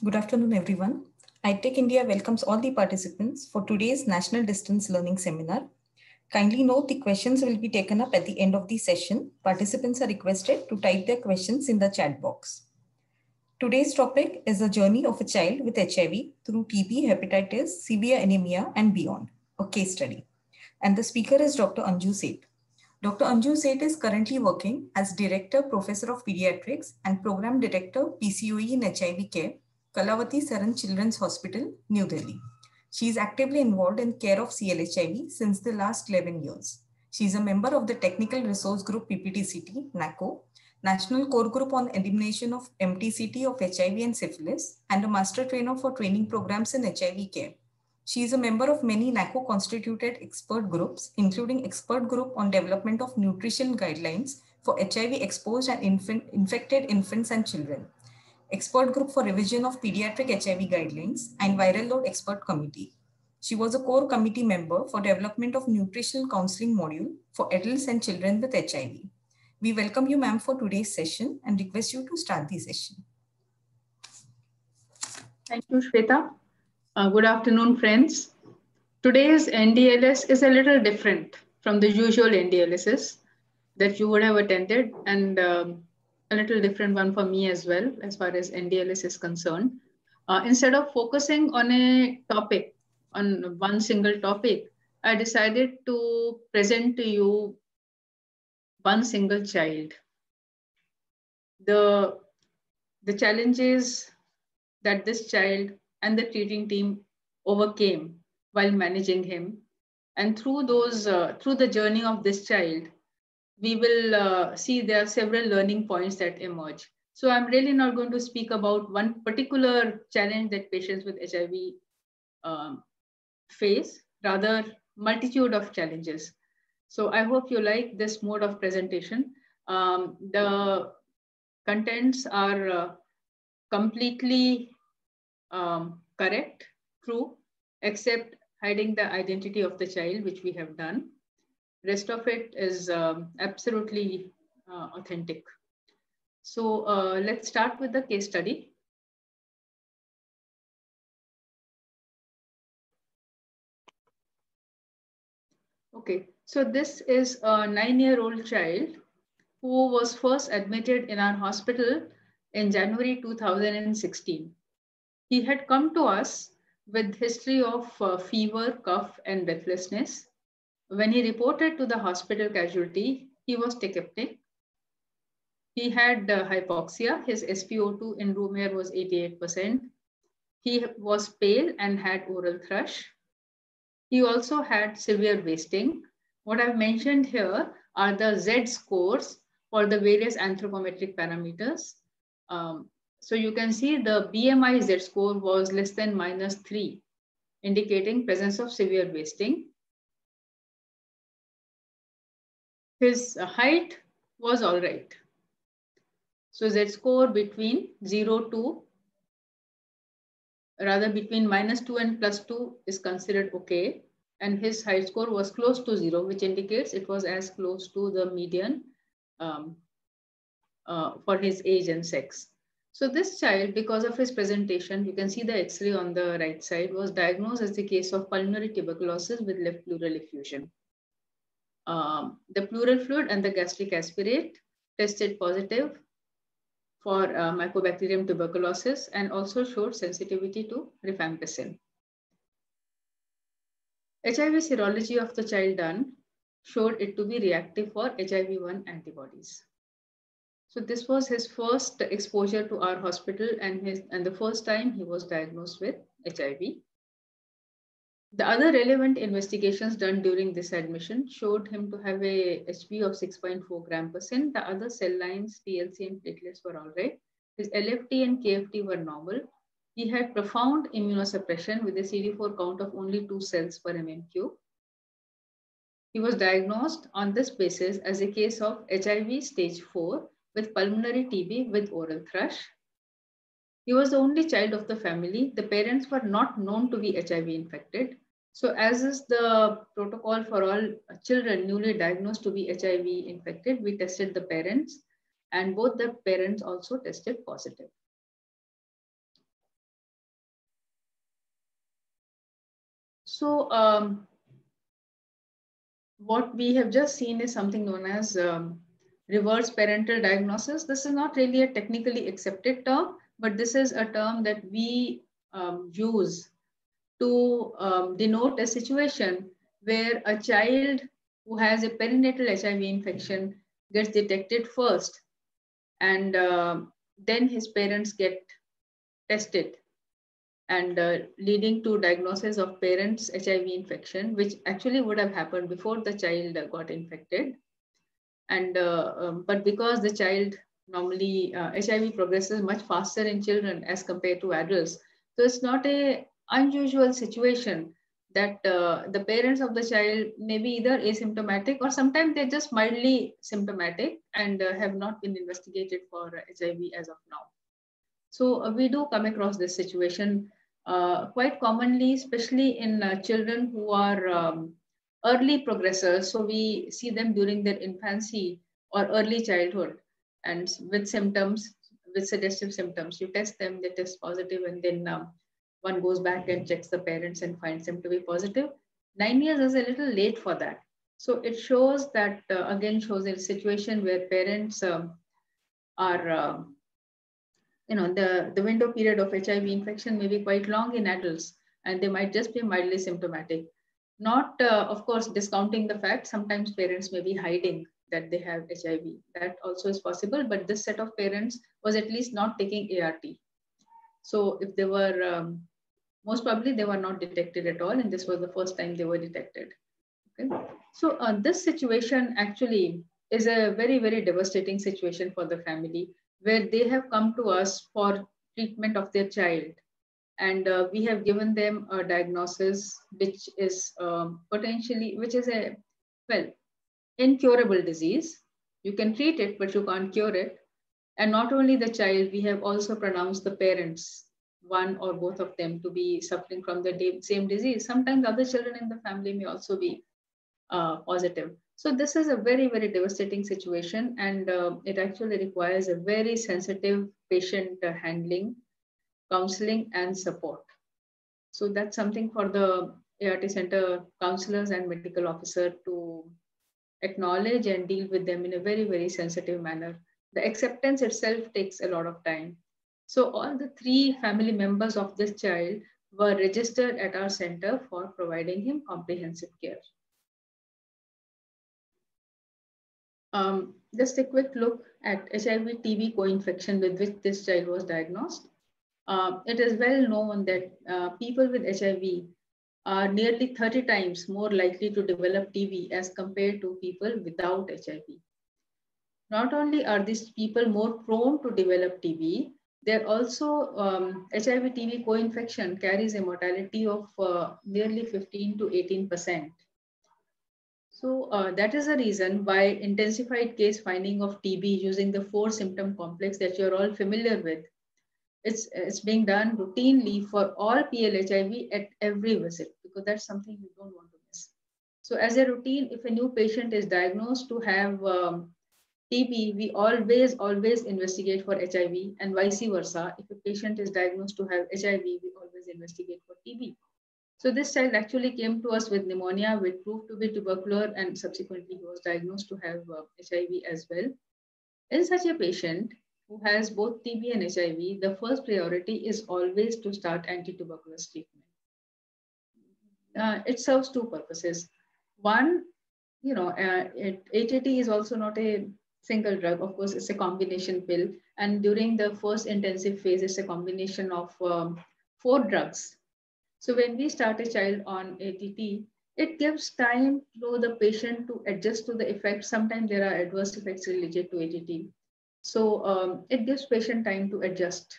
Good afternoon, everyone. iTech India welcomes all the participants for today's National Distance Learning Seminar. Kindly note the questions will be taken up at the end of the session. Participants are requested to type their questions in the chat box. Today's topic is the journey of a child with HIV through TB, hepatitis, severe anemia, and beyond, a case study. And the speaker is Dr. Anju Seth. Dr. Anju Seth is currently working as Director, Professor of Pediatrics and Program Director, PCOE in HIV Care, Kalavati Saran Children's Hospital, New Delhi. She is actively involved in care of CLHIV since the last 11 years. She is a member of the Technical Resource Group PPTCT, NACO, National Core Group on Elimination of MTCT of HIV and Syphilis, and a Master Trainer for training programs in HIV care. She is a member of many NACO constituted expert groups, including expert group on development of nutrition guidelines for HIV exposed and infected infants and children, expert group for revision of pediatric HIV guidelines, and viral load expert committee. She was a core committee member for development of nutritional counseling module for adults and children with HIV. We welcome you, ma'am, for today's session and request you to start the session. Thank you, Shweta. Good afternoon, friends. Today's NDLS is a little different from the usual NDLSs that you would have attended, and a little different one for me as well, as far as NDLS is concerned. Instead of focusing on a topic, on one single topic, I decided to present to you one single child. The challenges that this child and the treating team overcame while managing him. And through the journey of this child, we will see there are several learning points that emerge. So I'm really not going to speak about one particular challenge that patients with HIV face, rather multitude of challenges. So I hope you like this mode of presentation. The contents are completely correct, true, except hiding the identity of the child, which we have done. Rest of it is absolutely authentic. So let's start with the case study. Okay, so this is a 9-year-old child who was first admitted in our hospital in January 2016. He had come to us with history of fever, cough, and breathlessness. When he reported to the hospital casualty, he was tachypneic. He had hypoxia. His SpO2 in room air was 88%. He was pale and had oral thrush. He also had severe wasting. What I've mentioned here are the Z scores for the various anthropometric parameters. So you can see the BMI Z score was less than -3, indicating presence of severe wasting. His height was all right. So Z score between -2 and +2 is considered okay. And his height score was close to 0, which indicates it was as close to the median for his age and sex. So this child, because of his presentation, you can see the X-ray on the right side, was diagnosed as the case of pulmonary tuberculosis with left pleural effusion. The pleural fluid and the gastric aspirate tested positive for Mycobacterium tuberculosis and also showed sensitivity to rifampicin. HIV serology of the child done showed it to be reactive for HIV-1 antibodies. So this was his first exposure to our hospital and the first time he was diagnosed with HIV. The other relevant investigations done during this admission showed him to have a HB of 6.4 gram%. The other cell lines, TLC and platelets were all right. His LFT and KFT were normal. He had profound immunosuppression with a CD4 count of only 2 cells per mmQ. He was diagnosed on this basis as a case of HIV stage 4 with pulmonary TB with oral thrush. He was the only child of the family. The parents were not known to be HIV infected. So as is the protocol for all children newly diagnosed to be HIV infected, we tested the parents and both the parents also tested positive. So what we have just seen is something known as reverse parental diagnosis. This is not really a technically accepted term, but this is a term that we use to denote a situation where a child who has a perinatal HIV infection gets detected first, and then his parents get tested, and leading to diagnosis of parents' HIV infection, which actually would have happened before the child got infected. And but because the child normally HIV progresses much faster in children as compared to adults, so it's not a unusual situation that the parents of the child may be either asymptomatic or sometimes they're just mildly symptomatic and have not been investigated for HIV as of now. So we do come across this situation quite commonly, especially in children who are early progressors. So we see them during their infancy or early childhood, and with symptoms, with suggestive symptoms. You test them, they test positive, and then one goes back and checks the parents and finds them to be positive. 9 years is a little late for that. So it shows that, again, shows a situation where parents are the window period of HIV infection may be quite long in adults, and they might just be mildly symptomatic. Not, of course, discounting the fact sometimes parents may be hiding that they have HIV. That also is possible, but this set of parents was at least not taking ART. So if they were, most probably they were not detected at all, and this was the first time they were detected. Okay? So this situation actually is a very, very devastating situation for the family, where they have come to us for treatment of their child. And we have given them a diagnosis, which is which is a, well, incurable disease. You can treat it, but you can't cure it. And not only the child, we have also pronounced the parents, one or both of them, to be suffering from the same disease. Sometimes other children in the family may also be positive. So this is a very, very devastating situation, and it actually requires a very sensitive patient handling, counseling, and support. So that's something for the ART center counselors and medical officer to acknowledge and deal with them in a very, very sensitive manner. The acceptance itself takes a lot of time. So all the 3 family members of this child were registered at our center for providing him comprehensive care. Just a quick look at HIV-TB co-infection with which this child was diagnosed. It is well known that people with HIV are nearly 30 times more likely to develop TB as compared to people without HIV. Not only are these people more prone to develop TB, they're also HIV-TB co-infection carries a mortality of nearly 15 to 18%. So that is the reason why intensified case finding of TB using the 4 symptom complex that you're all familiar with, it's being done routinely for all PLHIV at every visit, because that's something you don't want to miss. So as a routine, if a new patient is diagnosed to have TB, we always investigate for HIV, and vice versa. If a patient is diagnosed to have HIV, we always investigate for TB. So this child actually came to us with pneumonia, which proved to be tubercular, and subsequently he was diagnosed to have HIV as well. In such a patient who has both TB and HIV, the first priority is always to start anti-tuberculosis treatment. It serves 2 purposes. One, ATT is also not a single drug. Of course, it's a combination pill. And during the first intensive phase, it's a combination of 4 drugs. So when we start a child on ATT, it gives time for the patient to adjust to the effects. Sometimes there are adverse effects related to ATT. So it gives patient time to adjust.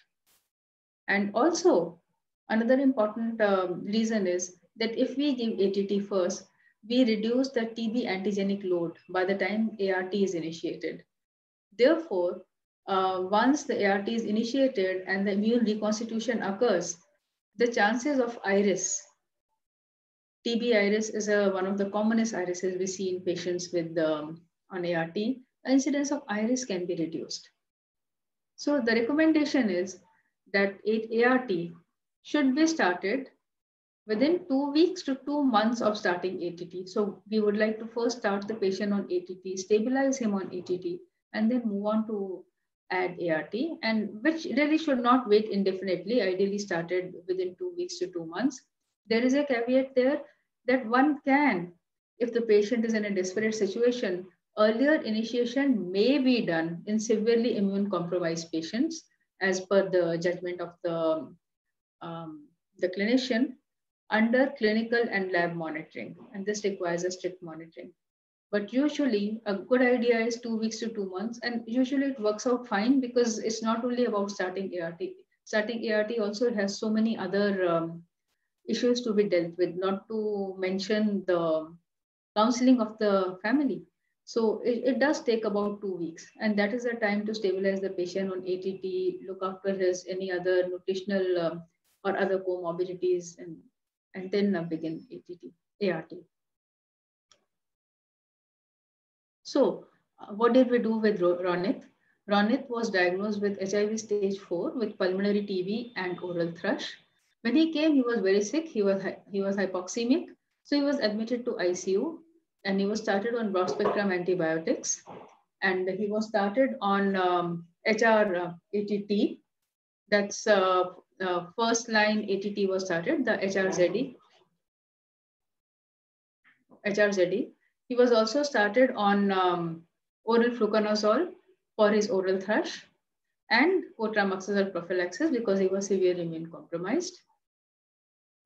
And also, another important reason is that if we give ATT first, we reduce the TB antigenic load by the time ART is initiated. Therefore, once the ART is initiated and the immune reconstitution occurs, the chances of IRIS, TB IRIS is one of the commonest irises we see in patients with on ART. The incidence of IRIS can be reduced. So the recommendation is that ART should be started within 2 weeks to 2 months of starting ATT. So we would like to first start the patient on ATT, stabilize him on ATT, and then move on to add ART, and which really should not wait indefinitely, ideally started within 2 weeks to 2 months. There is a caveat there that one can, if the patient is in a desperate situation, earlier initiation may be done in severely immune compromised patients as per the judgment of the clinician under clinical and lab monitoring, and this requires a strict monitoring. But usually, a good idea is 2 weeks to 2 months, and usually it works out fine because it's not only about starting ART. Starting ART also has so many other issues to be dealt with, not to mention the counseling of the family. So it does take about 2 weeks, and that is the time to stabilize the patient on ATT, look after his any other nutritional or other comorbidities, and then begin ART. So what did we do with Ronit? Ronit was diagnosed with HIV stage 4 with pulmonary TB and oral thrush. When he came, he was very sick. He was hypoxemic. So he was admitted to ICU and he was started on broad spectrum antibiotics. And he was started on HR ATT. That's first line ATT was started, the HRZD. He was also started on oral fluconazole for his oral thrush and cotrimoxazole prophylaxis because he was severely immune compromised.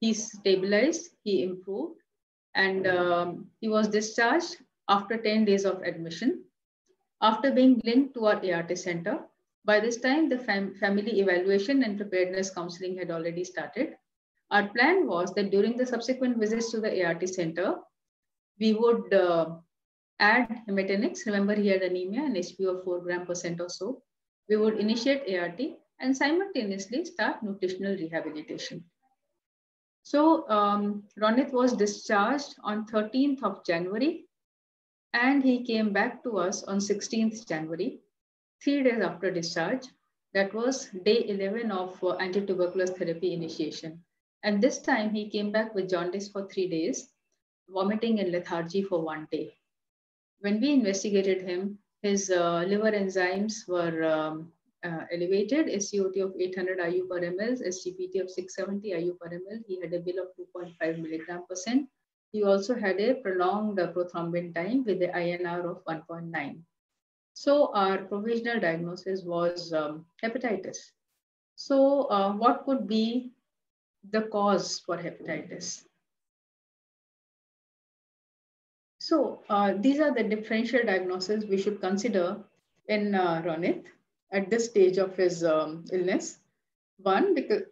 He stabilized, he improved, and he was discharged after 10 days of admission. After being linked to our ART center, by this time the family evaluation and preparedness counseling had already started. Our plan was that during the subsequent visits to the ART center, we would add Hemetinics. Remember, he had anemia and HbO of 4 gram % or so. We would initiate ART and simultaneously start nutritional rehabilitation. So Ronit was discharged on 13th of January, and he came back to us on 16th January, 3 days after discharge. That was day 11 of anti-tuberculous therapy initiation. And this time he came back with jaundice for 3 days, vomiting and lethargy for 1 day. When we investigated him, his liver enzymes were elevated, SCOT of 800 IU per ml, SGPT of 670 IU per ml. He had a bill of 2.5 milligram %. He also had a prolonged prothrombin time with the INR of 1.9. So our provisional diagnosis was hepatitis. So what could be the cause for hepatitis? So these are the differential diagnoses we should consider in Ronit at this stage of his illness. One, because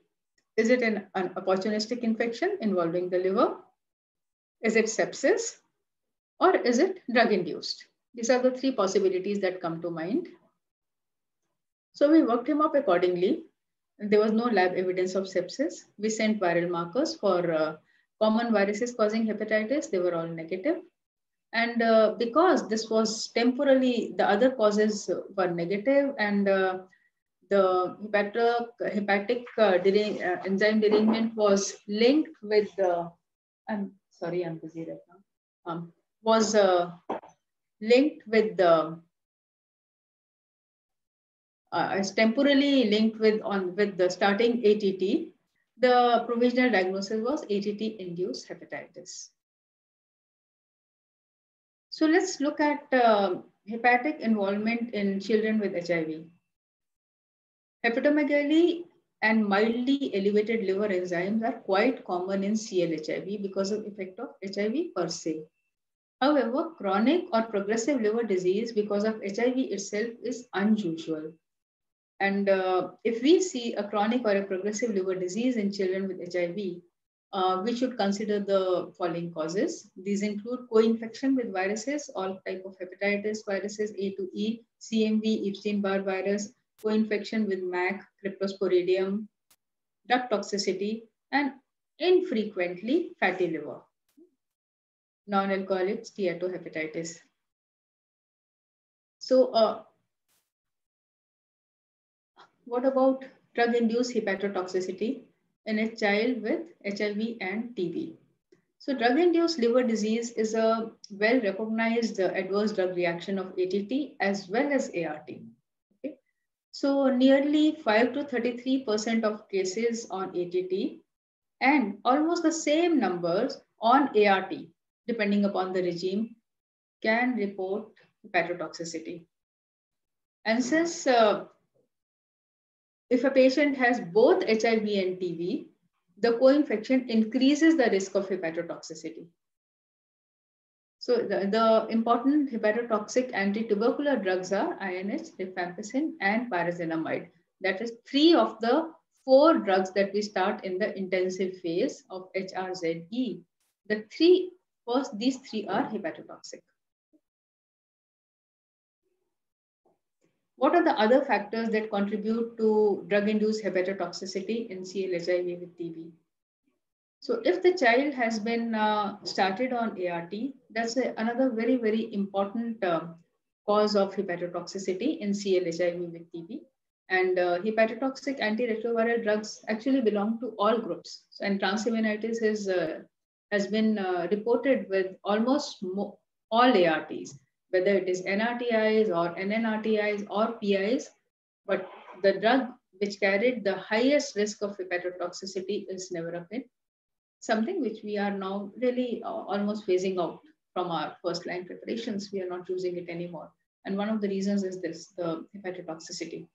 is it an opportunistic infection involving the liver? Is it sepsis? Or is it drug-induced? These are the 3 possibilities that come to mind. So we worked him up accordingly. There was no lab evidence of sepsis. We sent viral markers for common viruses causing hepatitis. They were all negative. And because this was temporarily, the other causes were negative, and the hepatic enzyme derangement was linked with I'm sorry, I'm busy right now. Was linked with the is temporarily linked with the starting ATT. The provisional diagnosis was ATT-induced hepatitis. So let's look at hepatic involvement in children with HIV. Hepatomegaly and mildly elevated liver enzymes are quite common in CLHIV because of effect of HIV per se. However, chronic or progressive liver disease because of HIV itself is unusual. And if we see a chronic or a progressive liver disease in children with HIV, we should consider the following causes. These include co-infection with viruses, all type of hepatitis viruses, A to E, CMV, Epstein-Barr virus, co-infection with MAC, Cryptosporidium, drug toxicity, and infrequently fatty liver, non-alcoholic steatohepatitis. So what about drug-induced hepatotoxicity? in a child with HIV and TB. So drug-induced liver disease is a well-recognized adverse drug reaction of ATT as well as ART. Okay? So nearly 5 to 33% of cases on ATT and almost the same numbers on ART, depending upon the regime, can report hepatotoxicity. And since if a patient has both HIV and TB, the co-infection increases the risk of hepatotoxicity. So the important hepatotoxic anti-tubercular drugs are INH, rifampicin, and pyrazinamide. That is 3 of the 4 drugs that we start in the intensive phase of HRZE. These three are hepatotoxic. What are the other factors that contribute to drug-induced hepatotoxicity in CLHIV with TB? So if the child has been started on ART, that's another very, very important cause of hepatotoxicity in CLHIV with TB. And hepatotoxic antiretroviral drugs actually belong to all groups. And transaminitis has been reported with almost all ARTs, whether it is NRTIs or NNRTIs or PIs. But the drug which carried the highest risk of hepatotoxicity is nevirapine, something which we are now really almost phasing out from our first line preparations. We are not using it anymore. And one of the reasons is this, the hepatotoxicity.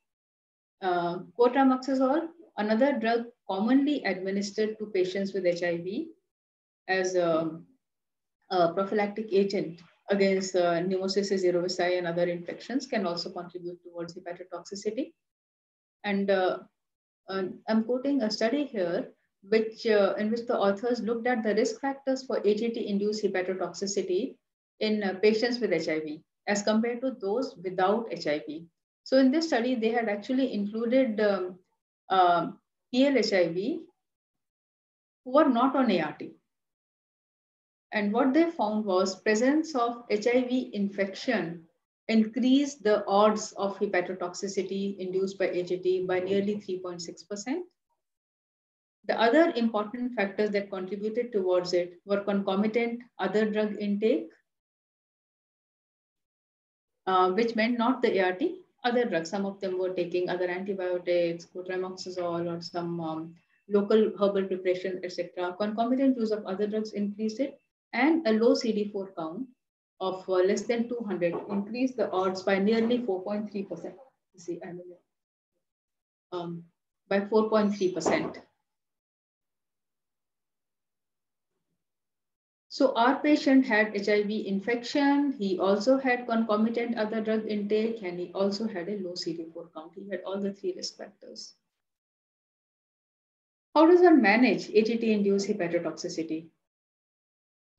Cotrimoxazole, another drug commonly administered to patients with HIV as a prophylactic agent against pneumocystis cerevisiae and other infections, can also contribute towards hepatotoxicity. And I'm quoting a study here in which the authors looked at the risk factors for ATT-induced hepatotoxicity in patients with HIV as compared to those without HIV. So in this study, they had actually included PLHIV who are not on ART. And what they found was presence of HIV infection increased the odds of hepatotoxicity induced by ATT by nearly 3.6%. The other important factors that contributed towards it were concomitant other drug intake, which meant not the ART, other drugs. Some of them were taking other antibiotics, cotrimoxazole, or some local herbal preparation, etc. Concomitant use of other drugs increased it, and a low CD4 count of less than 200 increased the odds by nearly 4.3%. See, by 4.3%. So our patient had HIV infection. He also had concomitant other drug intake, and he also had a low CD4 count. He had all the 3 risk factors. How does one manage ATT-induced hepatotoxicity?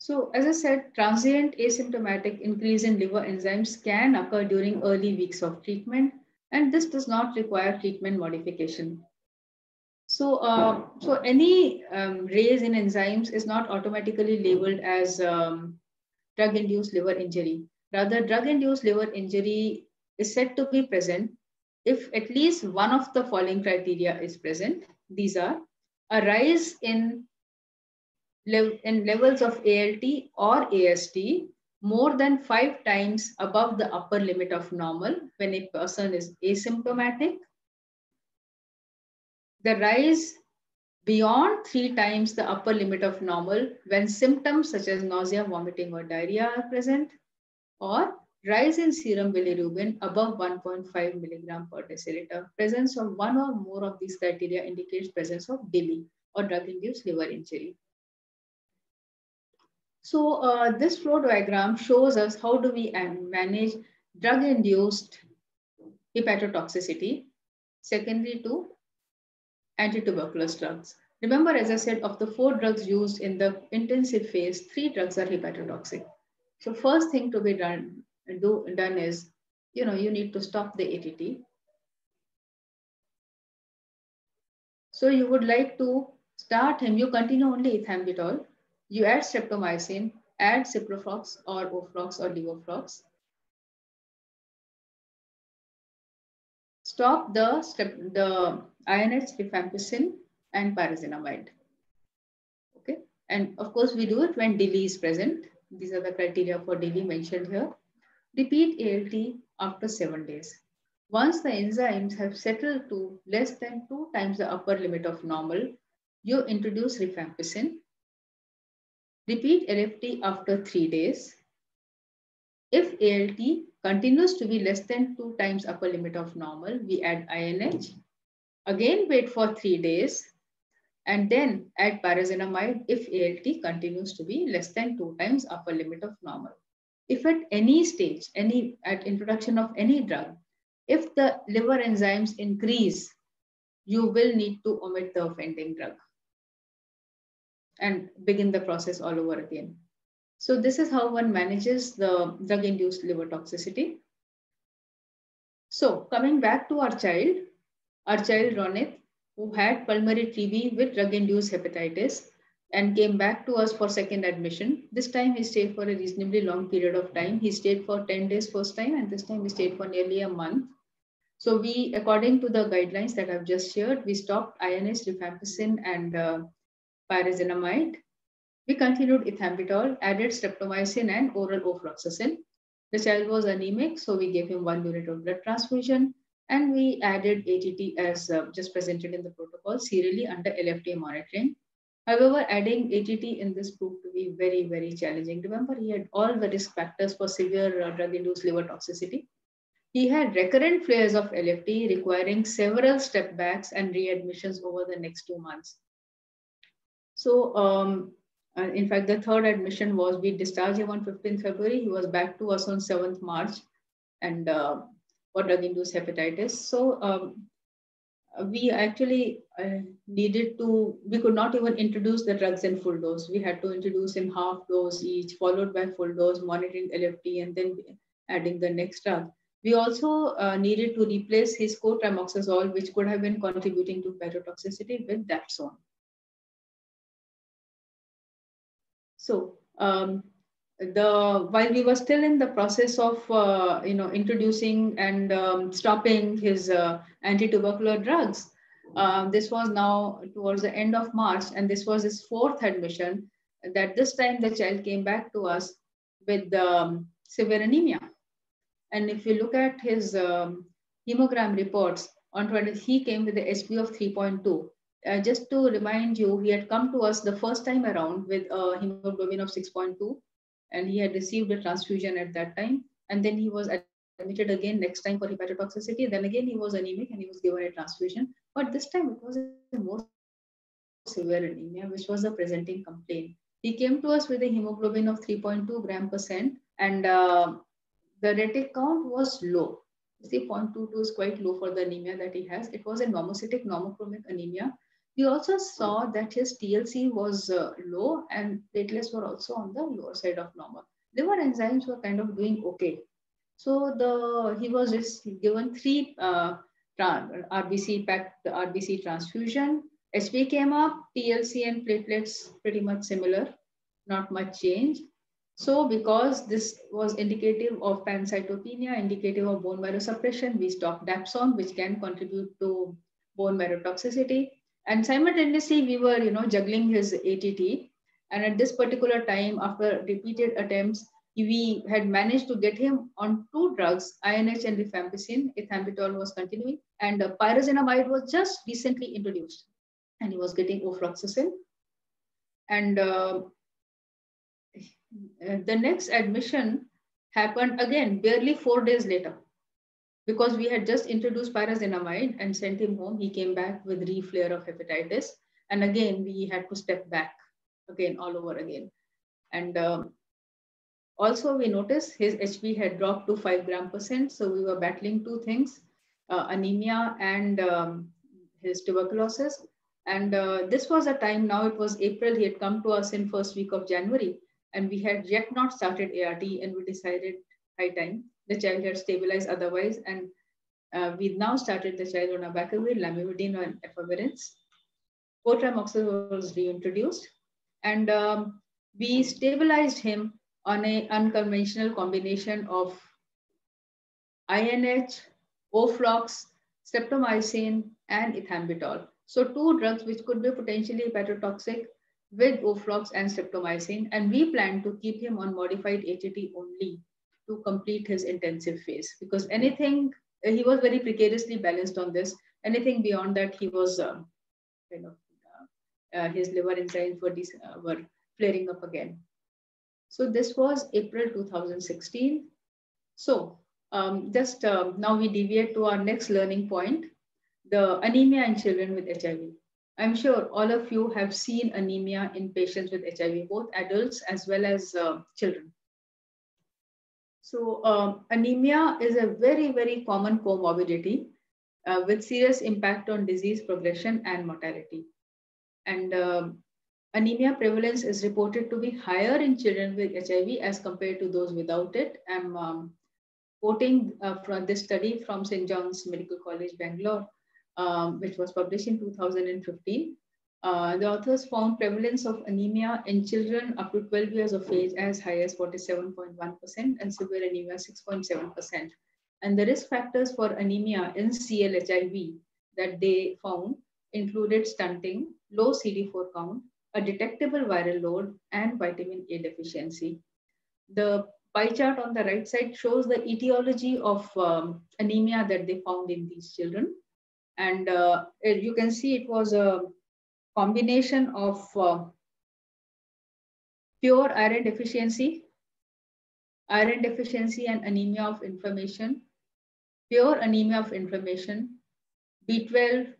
So as I said, transient asymptomatic increase in liver enzymes can occur during early weeks of treatment, and this does not require treatment modification. So, any raise in enzymes is not automatically labeled as drug-induced liver injury. Rather, drug-induced liver injury is said to be present if at least one of the following criteria is present. These are a rise in levels of ALT or AST more than 5 times above the upper limit of normal when a person is asymptomatic. The rise beyond 3 times the upper limit of normal when symptoms such as nausea, vomiting, or diarrhea are present, or rise in serum bilirubin above 1.5 milligram per deciliter. Presence of one or more of these criteria indicates presence of DILI or drug-induced liver injury. So this flow diagram shows us how do we manage drug-induced hepatotoxicity secondary to anti-tuberculous drugs. Remember, as I said, of the 4 drugs used in the intensive phase, 3 drugs are hepatotoxic. So first thing to be done is, you need to stop the ATT. So you would like to start him, you continue only ethambutol, you add streptomycin, add ciproflox or Oflox or Levoflox. Stop the INH rifampicin and pyrazinamide. Okay, and of course we do it when DILI is present. These are the criteria for DILI mentioned here. Repeat ALT after 7 days. Once the enzymes have settled to less than 2 times the upper limit of normal, you introduce rifampicin. Repeat LFT after 3 days. If ALT continues to be less than 2 times upper limit of normal, we add INH. Again, wait for 3 days and then add pyrazinamide if ALT continues to be less than 2 times upper limit of normal. If at any stage, at introduction of any drug, if the liver enzymes increase, you will need to omit the offending drug and begin the process all over again. So this is how one manages the drug-induced liver toxicity. So coming back to our child Ronit, who had pulmonary TB with drug-induced hepatitis and came back to us for second admission. This time he stayed for a reasonably long period of time. He stayed for 10 days first time, and this time he stayed for nearly a month. So we, according to the guidelines that I've just shared, we stopped INH, rifampicin, and pyrazinamide. We continued ethambutol, added streptomycin and oral ofloxacin. The child was anemic, so we gave him 1 unit of blood transfusion, and we added ATT as just presented in the protocol serially under LFT monitoring. However, adding ATT in this proved to be very, very challenging. Remember, he had all the risk factors for severe drug-induced liver toxicity. He had recurrent flares of LFT requiring several step backs and readmissions over the next 2 months. So, in fact, the third admission was we discharged him on 15th February. He was back to us on 7th March and for drug-induced hepatitis. So we actually we could not even introduce the drugs in full dose. We had to introduce in half dose each, followed by full dose, monitoring LFT, and then adding the next drug. We also needed to replace his cotrimoxazole, which could have been contributing to hepatotoxicity, with dapsone. So while we were still in the process of introducing and stopping his anti-tubercular drugs, this was now towards the end of March, and this was his 4th admission. That this time the child came back to us with severe anemia. And if you look at his hemogram reports, on 20, he came with the HB of 3.2. Just to remind you, he had come to us the first time around with a hemoglobin of 6.2, and he had received a transfusion at that time. And then he was admitted again next time for hepatotoxicity. Then again, he was anemic and he was given a transfusion. But this time it was a more severe anemia, which was the presenting complaint. He came to us with a hemoglobin of 3.2 gram%, and the retic count was low. See, 0.22 is quite low for the anemia that he has. It was a normocytic normochromic anemia. We also saw that his TLC was low and platelets were also on the lower side of normal. Liver enzymes were kind of doing okay. So he was just given 3 packed RBC transfusion. HB came up, TLC and platelets pretty much similar, not much change. So because this was indicative of pancytopenia, indicative of bone marrow suppression, we stopped dapsone, which can contribute to bone marrow toxicity. And simultaneously, we were juggling his ATT. And at this particular time, after repeated attempts, we had managed to get him on 2 drugs, INH and rifampicin. Ethambutol was continuing, and pyrazinamide was just recently introduced, and he was getting ofloxacin. And the next admission happened again barely 4 days later, because we had just introduced pyrazinamide and sent him home. He came back with reflare of hepatitis, and again we had to step back again all over again. And also we noticed his HB had dropped to 5 gram%. So we were battling 2 things, anemia and his tuberculosis. And this was a time, now it was April, he had come to us in first week of January, and we had yet not started ART, and we decided high time. The child had stabilized otherwise, and we now started the child on abacavir, lamivudine, and efavirenz. Cotrimoxazole was reintroduced, and we stabilized him on an unconventional combination of INH, oflox, streptomycin, and ethambutol. So 2 drugs which could be potentially hepatotoxic with Oflox and streptomycin, and we plan to keep him on modified HAT only to complete his intensive phase, because anything, he was very precariously balanced on this. Anything beyond that, he was his liver enzymes were flaring up again. So this was April 2016. So now we deviate to our next learning point, the anemia in children with HIV. I'm sure all of you have seen anemia in patients with HIV, both adults as well as children. So anemia is a very, very common comorbidity with serious impact on disease progression and mortality. And anemia prevalence is reported to be higher in children with HIV as compared to those without it. I'm quoting from this study from St. John's Medical College, Bangalore, which was published in 2015. The authors found prevalence of anemia in children up to 12 years of age as high as 47.1% and severe anemia 6.7%. And the risk factors for anemia in CLHIV that they found included stunting, low CD4 count, a detectable viral load, and vitamin A deficiency. The pie chart on the right side shows the etiology of anemia that they found in these children. And you can see it was a combination of pure iron deficiency and anemia of inflammation, pure anemia of inflammation, B12,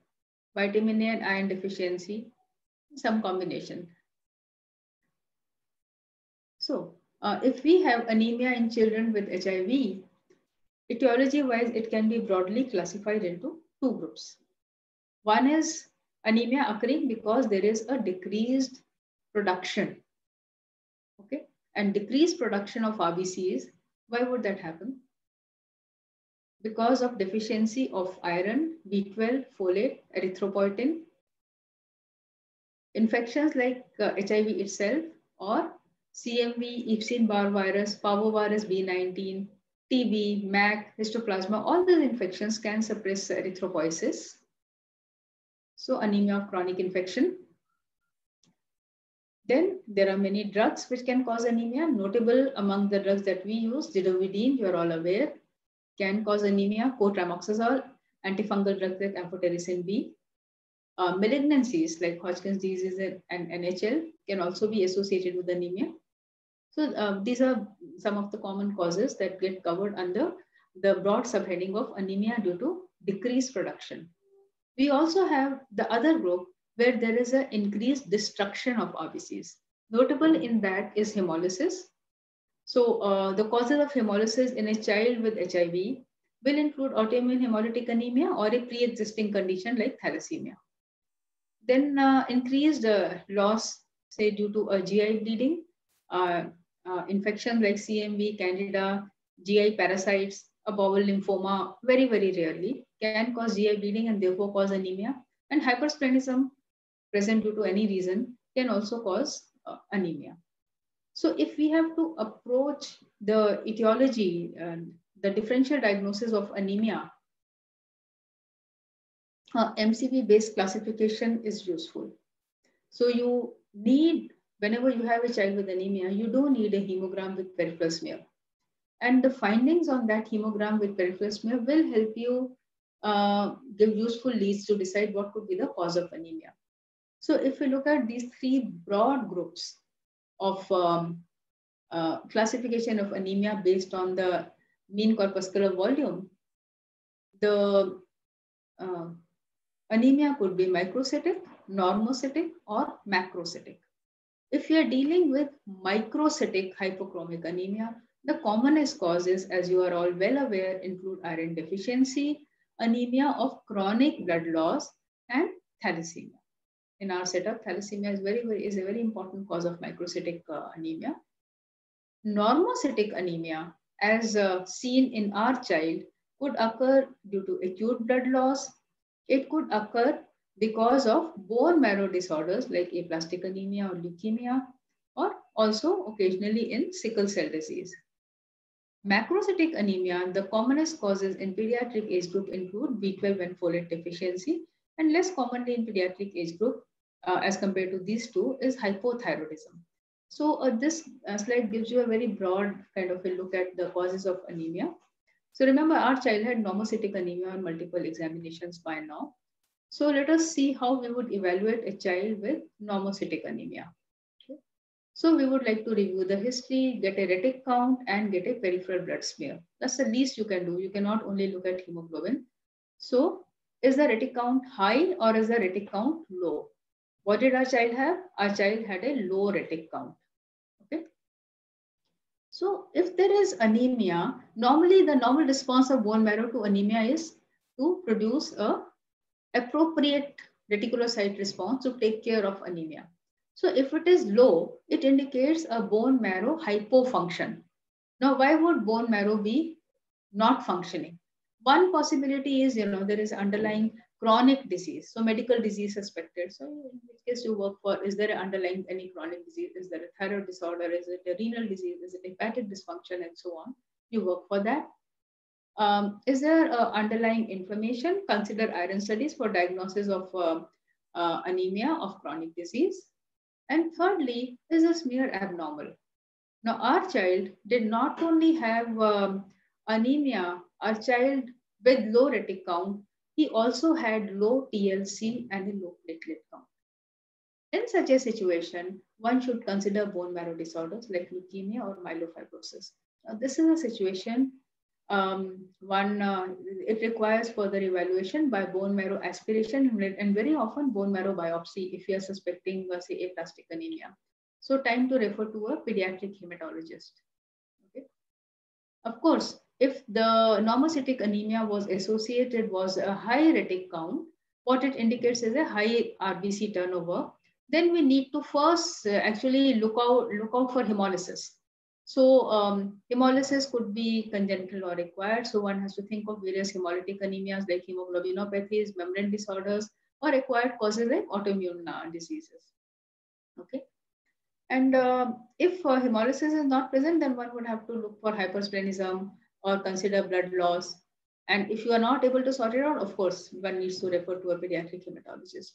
vitamin A and iron deficiency, some combination. So if we have anemia in children with HIV, etiology-wise, it can be broadly classified into 2 groups. One is anemia occurring because there is a decreased production, okay? And decreased production of RBCs, why would that happen? Because of deficiency of iron, B12, folate, erythropoietin, infections like HIV itself, or CMV, Epstein-Barr virus, parvovirus B19, TB, MAC, histoplasma, all these infections can suppress erythropoiesis. So anemia of chronic infection. Then there are many drugs which can cause anemia. Notable among the drugs that we use, zidovudine, you're all aware, can cause anemia, cotrimoxazole, antifungal drugs like amphotericin B. Malignancies like Hodgkin's disease and NHL can also be associated with anemia. So these are some of the common causes that get covered under the broad subheading of anemia due to decreased production. We also have the other group where there is an increased destruction of RBCs. Notable in that is hemolysis. So the causes of hemolysis in a child with HIV will include autoimmune hemolytic anemia or a pre-existing condition like thalassemia. Then increased loss, say due to a GI bleeding, infection like CMV, Candida, GI parasites, a bowel lymphoma, very, very rarely can cause GI bleeding and therefore cause anemia. And hypersplenism present due to any reason can also cause anemia. So if we have to approach the etiology and the differential diagnosis of anemia, MCV-based classification is useful. So you need, whenever you have a child with anemia, you do need a hemogram with peripheral smear. And the findings on that hemogram with peripheral smear will help you give useful leads to decide what could be the cause of anemia. So if we look at these 3 broad groups of classification of anemia based on the mean corpuscular volume, the anemia could be microcytic, normocytic, or macrocytic. If you are dealing with microcytic hypochromic anemia, the commonest causes, as you are all well aware, include iron deficiency, anemia of chronic blood loss, and thalassemia. In our setup, thalassemia is a very important cause of microcytic anemia. Normocytic anemia, as seen in our child, could occur due to acute blood loss. It could occur because of bone marrow disorders like aplastic anemia or leukemia, or also occasionally in sickle cell disease. Macrocytic anemia, the commonest causes in pediatric age group include B12 and folate deficiency, And less commonly in pediatric age group as compared to these two is hypothyroidism. So this slide gives you a very broad kind of a look at the causes of anemia. So remember, our child had normocytic anemia on multiple examinations by now. So let us see how we would evaluate a child with normocytic anemia. Okay. So we would like to review the history, get a retic count, and get a peripheral blood smear. That's the least you can do. You cannot only look at hemoglobin. So is the retic count high or is the retic count low? What did our child have? Our child had a low retic count. Okay. So if there is anemia, normally the normal response of bone marrow to anemia is to produce a appropriate reticulocyte response to take care of anemia. So if it is low, it indicates a bone marrow hypofunction. Now, why would bone marrow be not functioning? One possibility is, there is underlying chronic disease. So medical disease suspected. So in which case you work for, is there an underlying any chronic disease? Is there a thyroid disorder? Is it a renal disease? Is it hepatic dysfunction and so on? You work for that. Is there underlying inflammation? Consider iron studies for diagnosis of anemia of chronic disease. And thirdly, is a smear abnormal? Now, our child did not only have anemia, our child with low retic count, he also had low TLC and a low platelet count. In such a situation, one should consider bone marrow disorders like leukemia or myelofibrosis. Now, this is a situation it requires further evaluation by bone marrow aspiration and very often bone marrow biopsy if you are suspecting, say, aplastic anemia. So time to refer to a pediatric hematologist. Okay. Of course, if the normocytic anemia was associated was a high retic count, what it indicates is a high RBC turnover. Then we need to first actually look out for hemolysis. So hemolysis could be congenital or acquired. So one has to think of various hemolytic anemias like hemoglobinopathies, membrane disorders, or acquired causes like autoimmune diseases. Okay. And if hemolysis is not present, then one would have to look for hypersplenism or consider blood loss. And if you are not able to sort it out, of course, one needs to refer to a pediatric hematologist.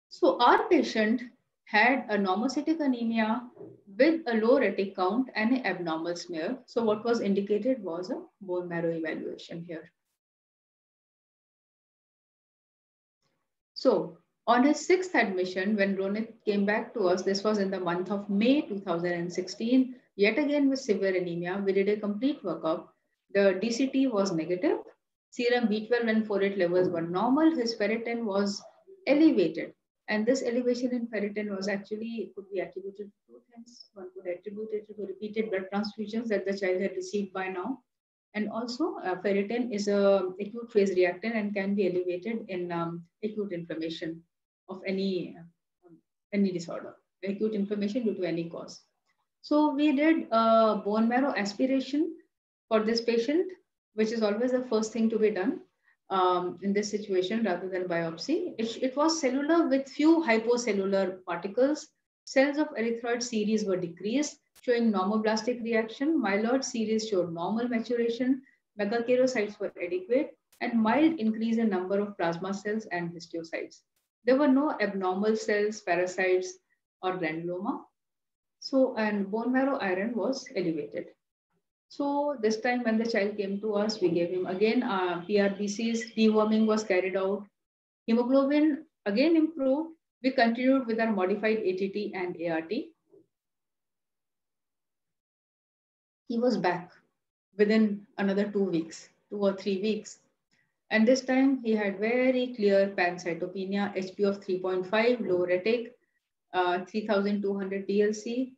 So our patient had a normocytic anemia with a low retic count and an abnormal smear. So what was indicated was a bone marrow evaluation here. So on his 6th admission, when Ronit came back to us, this was in the month of May 2016, yet again with severe anemia, we did a complete workup. The DCT was negative. Serum B12 and folate levels were normal. His ferritin was elevated. And this elevation in ferritin was actually, could be attributed to 2 things. One could attribute it to repeated blood transfusions that the child had received by now. And also ferritin is a acute phase reactant and can be elevated in acute inflammation of any disorder, acute inflammation due to any cause. So we did bone marrow aspiration for this patient, which is always the first thing to be done in this situation rather than biopsy. It was cellular with few hypocellular particles. Cells of erythroid series were decreased, showing normoblastic reaction. Myeloid series showed normal maturation. Megakaryocytes were adequate, and mild increase in number of plasma cells and histiocytes. There were no abnormal cells, parasites, or granuloma. So, and bone marrow iron was elevated. So this time when the child came to us, we gave him again PRBCs, deworming was carried out. Hemoglobin again improved. We continued with our modified ATT and ART. He was back within another 2 weeks, 2 or 3 weeks. And this time he had very clear pancytopenia, HP of 3.5, low retic, 3,200 TLC.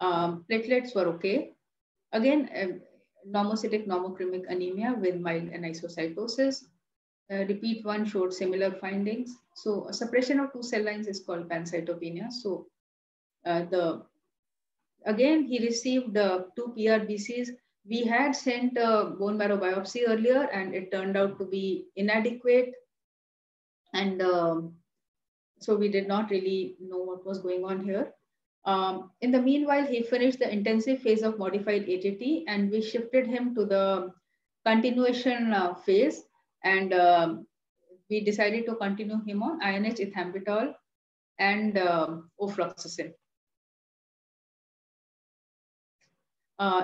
Platelets were okay. Again, normocytic normochromic anemia with mild anisocytosis. Repeat one showed similar findings. So a suppression of 2 cell lines is called pancytopenia. So again, he received 2 PRBCs. We had sent a bone marrow biopsy earlier and it turned out to be inadequate. And so we did not really know what was going on here. In the meanwhile, he finished the intensive phase of modified ATT and we shifted him to the continuation phase. And we decided to continue him on INH ethambutol and ofloxacin.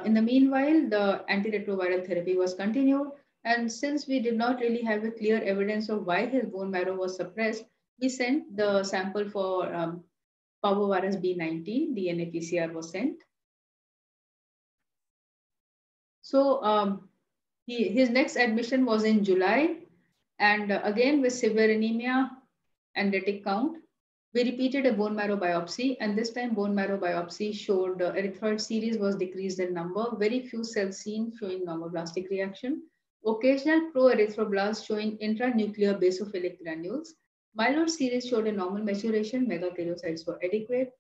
In the meanwhile, the antiretroviral therapy was continued. And since we did not really have a clear evidence of why his bone marrow was suppressed, we sent the sample for parvovirus B19, DNA PCR was sent. So his next admission was in July. And again, with severe anemia and retic count, we repeated a bone marrow biopsy, and this time bone marrow biopsy showed erythroid series was decreased in number, very few cells seen showing normoblastic reaction, occasional pro-erythroblasts showing intranuclear basophilic granules, myeloid series showed a normal maturation, megakaryocytes were adequate,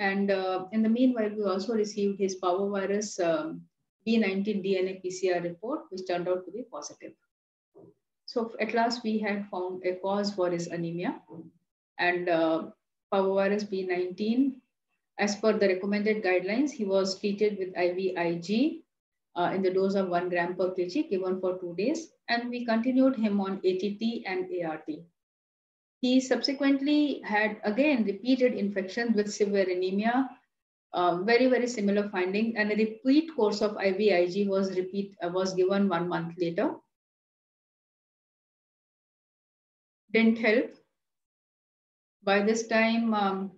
and in the meanwhile, we also received his parvovirus B19 DNA PCR report, which turned out to be positive. So at last, we had found a cause for his anemia. And parvovirus B19, as per the recommended guidelines, he was treated with IVIG in the dose of 1 gram per kg given for 2 days. And we continued him on ATT and ART. He subsequently had, again, repeated infections with severe anemia, very, very similar finding. And a repeat course of IVIG was given 1 month later. Didn't help. By this time,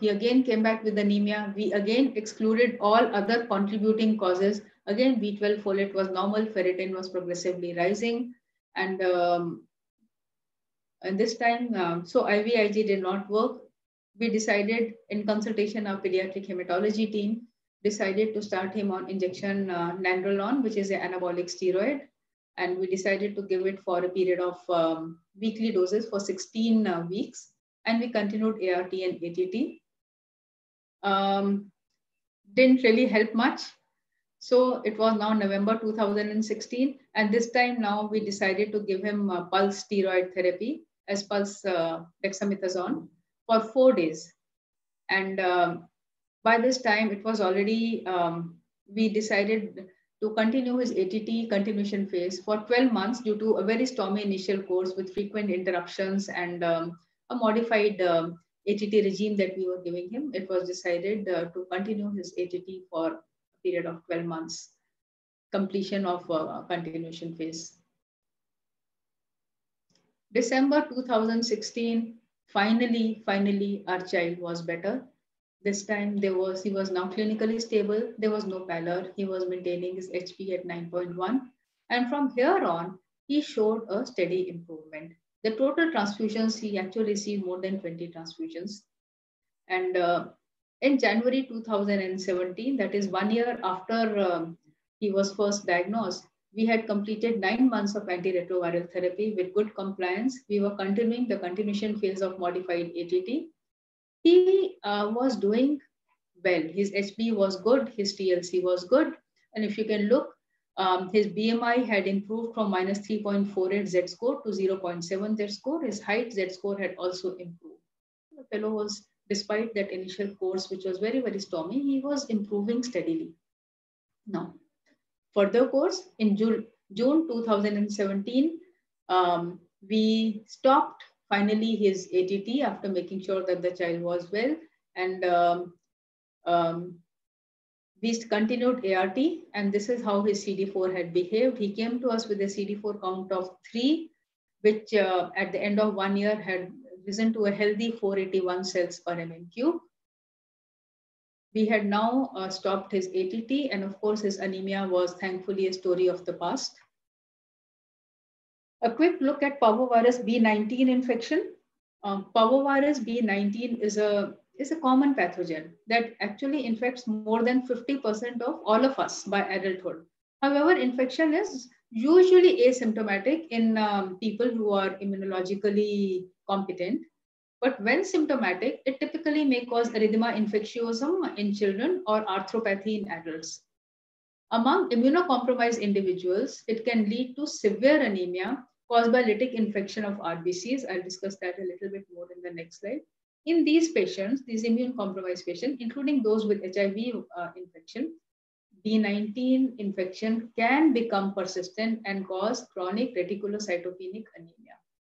he again came back with anemia. We again excluded all other contributing causes. Again, B12 folate was normal, ferritin was progressively rising. And this time, so IVIG did not work. We decided, in consultation of pediatric hematology team, decided to start him on injection nandrolone, which is an anabolic steroid. And we decided to give it for a period of weekly doses for 16 weeks. And we continued ART and ATT. Didn't really help much. So it was now November 2016. And this time now we decided to give him pulse steroid therapy as pulse dexamethasone for 4 days. And by this time it was already, we decided to continue his ATT continuation phase for 12 months due to a very stormy initial course with frequent interruptions and a modified ATT regime that we were giving him. It was decided to continue his ATT for a period of 12 months, completion of continuation phase. December 2016, finally, our child was better. This time he was now clinically stable. There was no pallor. He was maintaining his HP at 9.1. And from here on, he showed a steady improvement. The total transfusions, he actually received more than 20 transfusions. And in January 2017, that is 1 year after he was first diagnosed, we had completed 9 months of antiretroviral therapy with good compliance. We were continuing the continuation phase of modified ATT. He was doing well. His HB was good, his TLC was good. And if you can look, his BMI had improved from minus 3.48 Z-score to 0.7 Z-score. His height Z-score had also improved. The fellow was, despite that initial course, which was very, very stormy, he was improving steadily. Now, further course, in June 2017, we stopped finally his ATT after making sure that the child was well. And we continued ART, and this is how his CD4 had behaved. He came to us with a CD4 count of 3, which at the end of 1 year had risen to a healthy 481 cells per mm³. We had now stopped his ATT, and of course his anemia was thankfully a story of the past. A quick look at parvovirus B19 infection. Parvovirus B19 is a common pathogen that actually infects more than 50% of all of us by adulthood. However, infection is usually asymptomatic in people who are immunologically competent. But when symptomatic, it typically may cause erythema infectiosum in children or arthropathy in adults. Among immunocompromised individuals, it can lead to severe anemia caused by lytic infection of RBCs. I'll discuss that a little bit more in the next slide. In these patients, these immune-compromised patients, including those with HIV infection, B19 infection can become persistent and cause chronic reticulocytopenic anemia.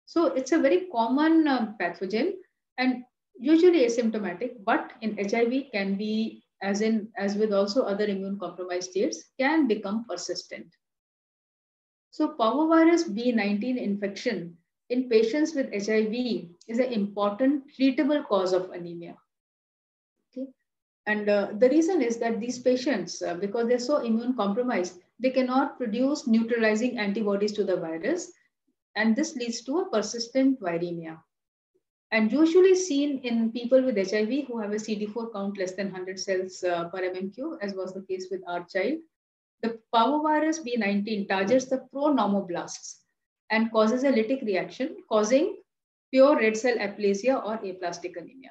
So it's a very common pathogen and usually asymptomatic, but in HIV can be, as with also other immune compromised states, can become persistent. So parvovirus B19 infection in patients with HIV is an important treatable cause of anemia. Okay. And the reason is that these patients, because they're so immune compromised, they cannot produce neutralizing antibodies to the virus. And this leads to a persistent viremia. And usually seen in people with HIV who have a CD4 count less than 100 cells per mmQ, as was the case with our child. The parvovirus B19 targets the pro-normoblasts and causes a lytic reaction, causing pure red cell aplasia or aplastic anemia.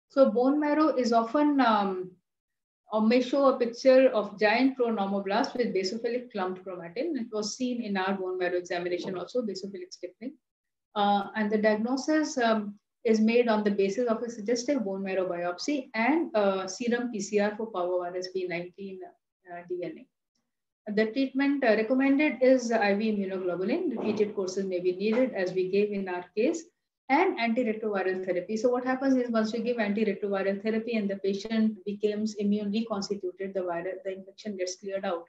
So bone marrow is often, or may show a picture of giant pro-normoblast with basophilic clumped chromatin. It was seen in our bone marrow examination also, basophilic stiffening. And the diagnosis is made on the basis of a suggestive bone marrow biopsy and serum PCR for parvovirus B19 DNA. The treatment recommended is IV immunoglobulin. Repeated courses may be needed, as we gave in our case, and antiretroviral therapy. So what happens is once you give antiretroviral therapy and the patient becomes immune reconstituted, the infection gets cleared out.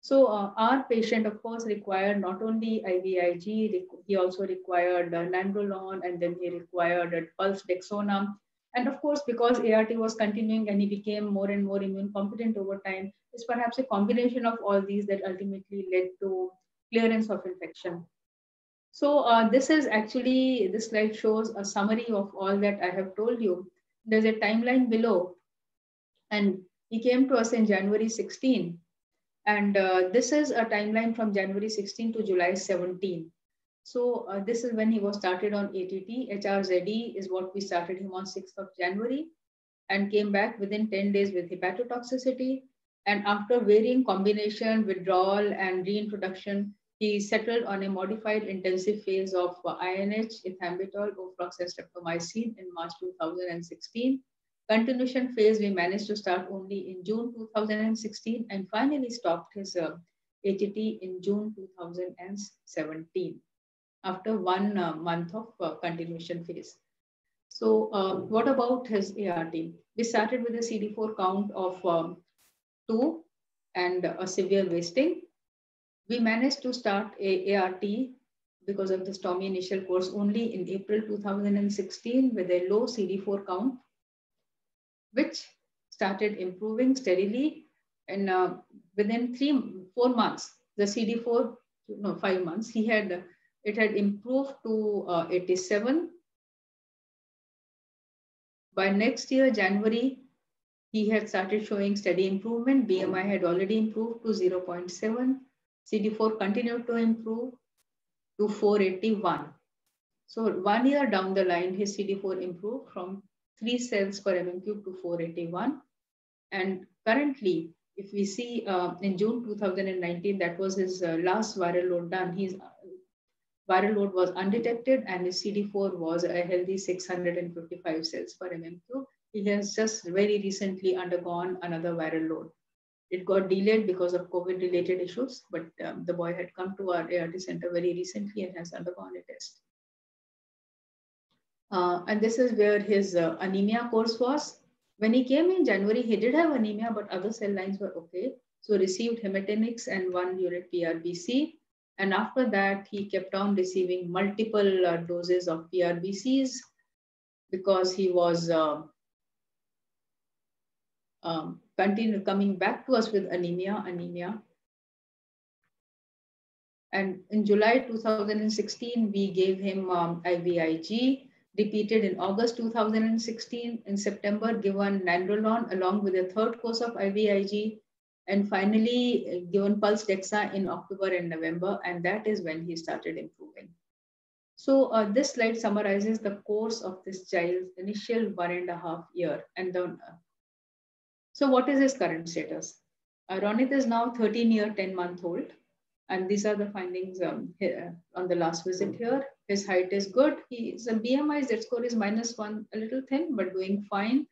So our patient, of course, required not only IVIG, he also required nandrolone, and then he required pulse dexona. And of course, because ART was continuing and he became more and more immune competent over time, it's perhaps a combination of all these that ultimately led to clearance of infection. So this slide shows a summary of all that I have told you. There's a timeline below, and he came to us in January 16. And this is a timeline from January 16 to July 17. So this is when he was started on ATT. HRZE is what we started him on 6th of January and came back within 10 days with hepatotoxicity. And after varying combination, withdrawal, and reintroduction, he settled on a modified intensive phase of INH, ethambutol, Oflox, and streptomycin in March 2016. Continuation phase, we managed to start only in June 2016 and finally stopped his ATT in June 2017 after 1 month of continuation phase. So what about his ART? We started with a CD4 count of 2 and a severe wasting. We managed to start a ART because of the STOMI initial course only in April 2016 with a low CD4 count, which started improving steadily. And within 4 months, the CD4, 5 months, it had improved to 87. By next year, January, he had started showing steady improvement. BMI had already improved to 0.7. CD4 continued to improve to 481. So 1 year down the line, his CD4 improved from 3 cells per mm³ to 481. And currently, if we see in June 2019, that was his last viral load done. His viral load was undetected and his CD4 was a healthy 655 cells per mm³. He has just very recently undergone another viral load. It got delayed because of COVID-related issues, but the boy had come to our ART center very recently and has undergone a test. And this is where his anemia course was. When he came in January, he did have anemia, but other cell lines were okay. So received hematinics and 1 unit PRBC. And after that, he kept on receiving multiple doses of PRBCs because he was continued coming back to us with anemia. And in July 2016, we gave him IVIG, repeated in August 2016. In September, given nandrolone along with a 3rd course of IVIG, and finally given pulse dexa in October and November, and that is when he started improving. So this slide summarizes the course of this child's initial 1.5 year. And so what is his current status? Ronit is now 13-year, 10-month-old. And these are the findings on the last visit here. His height is good. His BMI Z-score is -1, a little thin, but doing fine.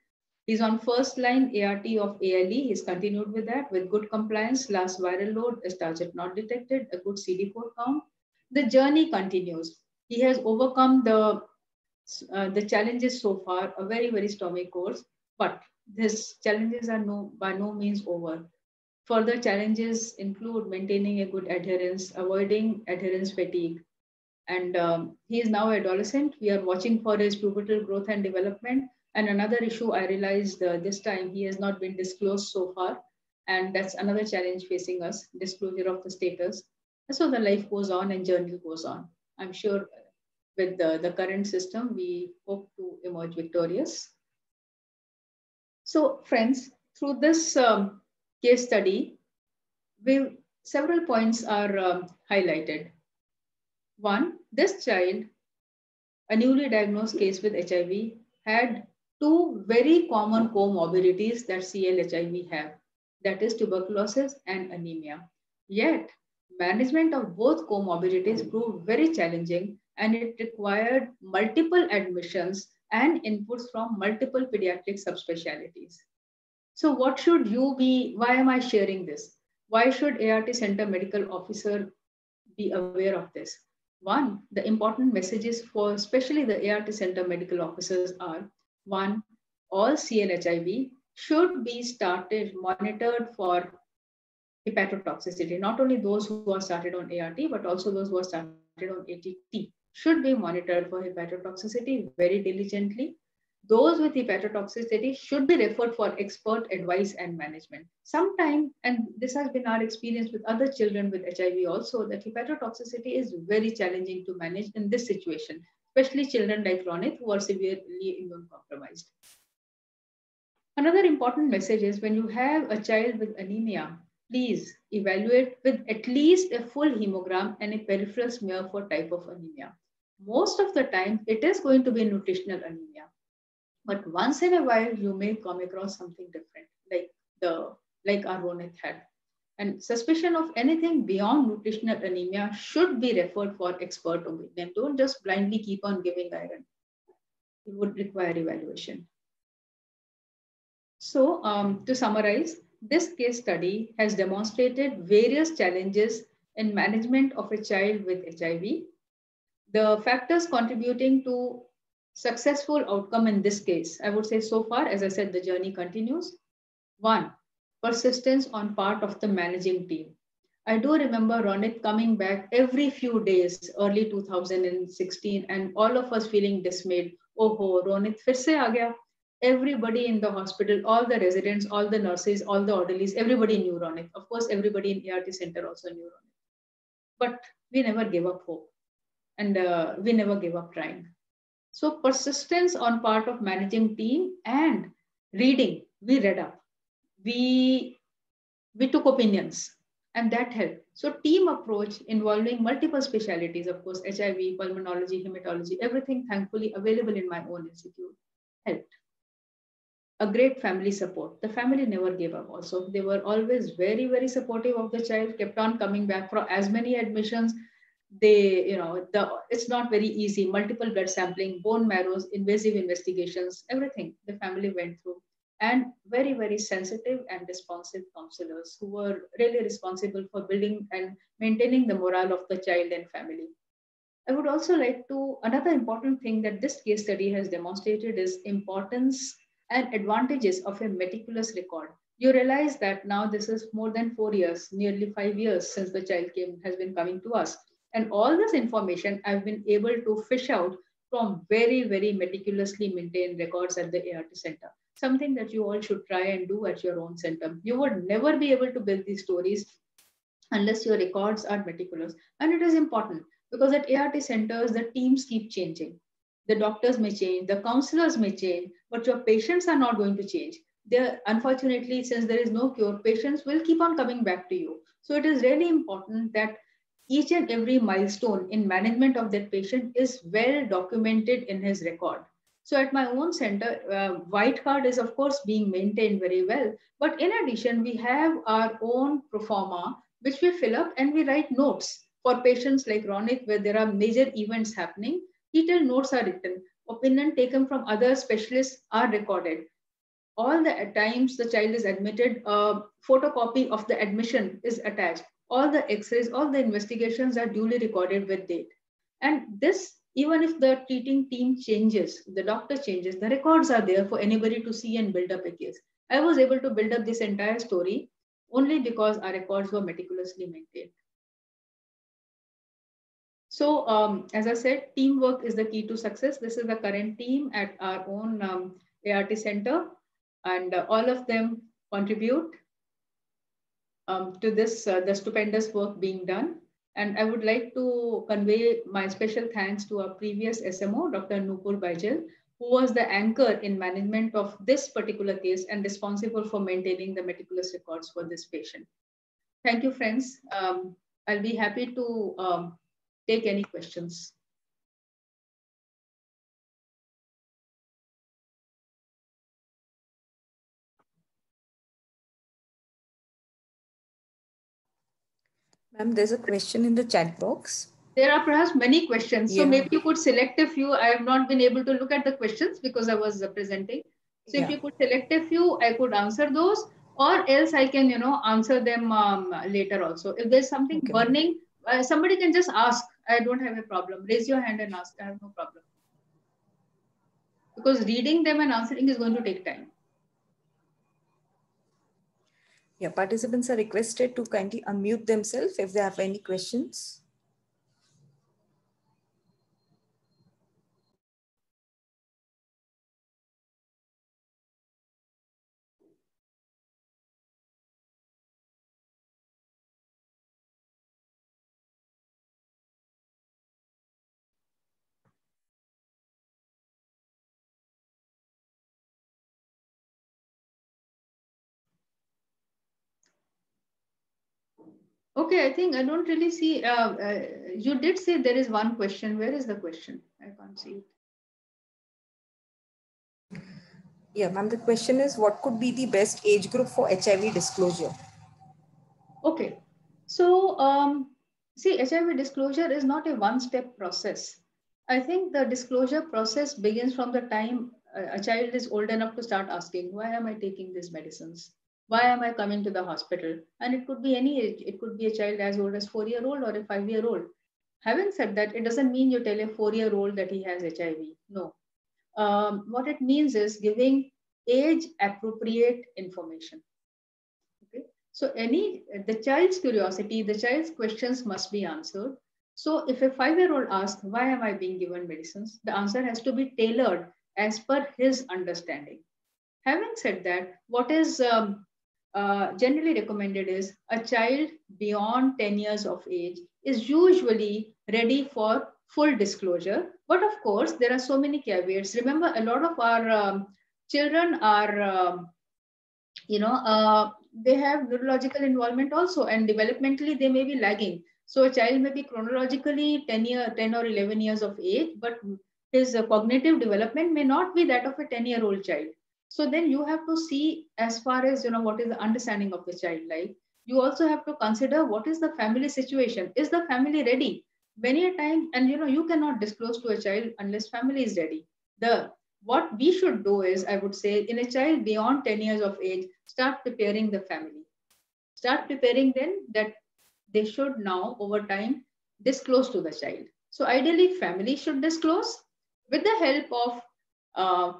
He's on first line ART of ALE. He's continued with that with good compliance. Last viral load is target not detected, a good CD4 count. The journey continues. He has overcome the challenges so far, a very, very stormy course, but these challenges are by no means over. Further challenges include maintaining a good adherence, avoiding adherence fatigue, and he is now adolescent. We are watching for his pubertal growth and development. And another issue I realized this time, he has not been disclosed so far, and that's another challenge facing us, disclosure of the status. And so the life goes on and journey goes on. I'm sure with the current system, we hope to emerge victorious. So friends, through this case study, several points are highlighted. One, this child, a newly diagnosed case with HIV, had two very common comorbidities that CL-HIV have, that is tuberculosis and anemia. Yet, management of both comorbidities proved very challenging, and it required multiple admissions and inputs from multiple pediatric subspecialties. So what should you be, why am I sharing this? Why should ART Center medical officer be aware of this? One, the important messages for especially the ART Center medical officers are, one, all CL-HIV should be monitored for hepatotoxicity. Not only those who are started on ART, but also those who are started on ATT should be monitored for hepatotoxicity very diligently. Those with hepatotoxicity should be referred for expert advice and management. Sometimes, and this has been our experience with other children with HIV also, that hepatotoxicity is very challenging to manage in this situation, especially children like Ronit who are severely immune compromised. Another important message is when you have a child with anemia, please evaluate with at least a full hemogram and a peripheral smear for type of anemia. Most of the time, it is going to be nutritional anemia. But once in a while, you may come across something different, like our Ronit had. And suspicion of anything beyond nutritional anemia should be referred for expert opinion. Don't just blindly keep on giving iron. It would require evaluation. So to summarize, this case study has demonstrated various challenges in management of a child with HIV. The factors contributing to successful outcome in this case, I would say so far, as I said, the journey continues. One, persistence on part of the managing team. I do remember Ronit coming back every few days, early 2016, and all of us feeling dismayed. Oh, Ronit fir se aa gaya. Everybody in the hospital, all the residents, all the nurses, all the orderlies, everybody knew Ronit. Of course, everybody in ART Center also knew Ronit. But we never gave up hope, and we never gave up trying. So persistence on part of managing team and reading, we read up. We took opinions, and that helped. So team approach involving multiple specialties, of course, HIV, pulmonology, hematology, everything thankfully available in my own institute helped. A great family support. The family never gave up also. They were always very, very supportive of the child, kept on coming back for as many admissions. It's not very easy. Multiple blood sampling, bone marrows, invasive investigations, everything the family went through. And very, very sensitive and responsive counselors who were really responsible for building and maintaining the morale of the child and family. I would also like to, another important thing that this case study has demonstrated is importance and advantages of a meticulous record. You realize that now this is more than 4 years, nearly 5 years since the child has been coming to us. And all this information I've been able to fish out from very, very meticulously maintained records at the ART Center. Something that you all should try and do at your own center. You would never be able to build these stories unless your records are meticulous. And it is important because at ART centers, the teams keep changing. The doctors may change, the counselors may change, but your patients are not going to change. Unfortunately, since there is no cure, patients will keep on coming back to you. So it is really important that each and every milestone in management of that patient is well documented in his record. So at my own center, white card is of course being maintained very well. But in addition, we have our own proforma, which we fill up and we write notes for patients like Ronit, where there are major events happening. Detailed notes are written. Opinion taken from other specialists are recorded. All the times the child is admitted, a photocopy of the admission is attached. All the x-rays, all the investigations are duly recorded with date. And this Even if the treating team changes, the doctor changes, the records are there for anybody to see and build up a case. I was able to build up this entire story only because our records were meticulously maintained. So as I said, teamwork is the key to success. This is the current team at our own ART center, and all of them contribute to this, the stupendous work being done. And I would like to convey my special thanks to our previous SMO, Dr. Nupur Baijal, who was the anchor in management of this particular case and responsible for maintaining the meticulous records for this patient. Thank you, friends. I'll be happy to take any questions. Ma'am, there's a question in the chat box. There are perhaps many questions. So maybe you could select a few. I have not been able to look at the questions because I was presenting. So if you could select a few, I could answer those, or else I can, answer them later also. If there's something burning, somebody can just ask. I don't have a problem. Raise your hand and ask. I have no problem. Because reading them and answering is going to take time. Yeah, participants are requested to kindly unmute themselves if they have any questions. Okay, I think I don't really see. You did say there is one question. Where is the question? I can't see it. Yeah, ma'am, the question is, what could be the best age group for HIV disclosure? Okay. So, see, HIV disclosure is not a one-step process. I think the disclosure process begins from the time a child is old enough to start asking, why am I taking these medicines? Why am I coming to the hospital? And it could be any age. It could be a child as old as 4-year-old or a 5-year-old. Having said that, it doesn't mean you tell a 4-year-old that he has HIV. No. What it means is giving age-appropriate information. Okay. So the child's curiosity, the child's questions must be answered. So if a 5-year-old asks, why am I being given medicines? The answer has to be tailored as per his understanding. Having said that, what is generally recommended is a child beyond 10 years of age is usually ready for full disclosure. But of course, there are so many caveats. Remember, a lot of our children are, they have neurological involvement also, and developmentally they may be lagging. So a child may be chronologically 10 or 11 years of age, but his cognitive development may not be that of a 10-year-old child. So then you have to see as far as, what is the understanding of the child like. You also have to consider what is the family situation. Is the family ready? Many a time, and you cannot disclose to a child unless family is ready. What we should do is, I would say, in a child beyond 10 years of age, start preparing the family. Start preparing them that they should now, over time, disclose to the child. So ideally, family should disclose. With the help of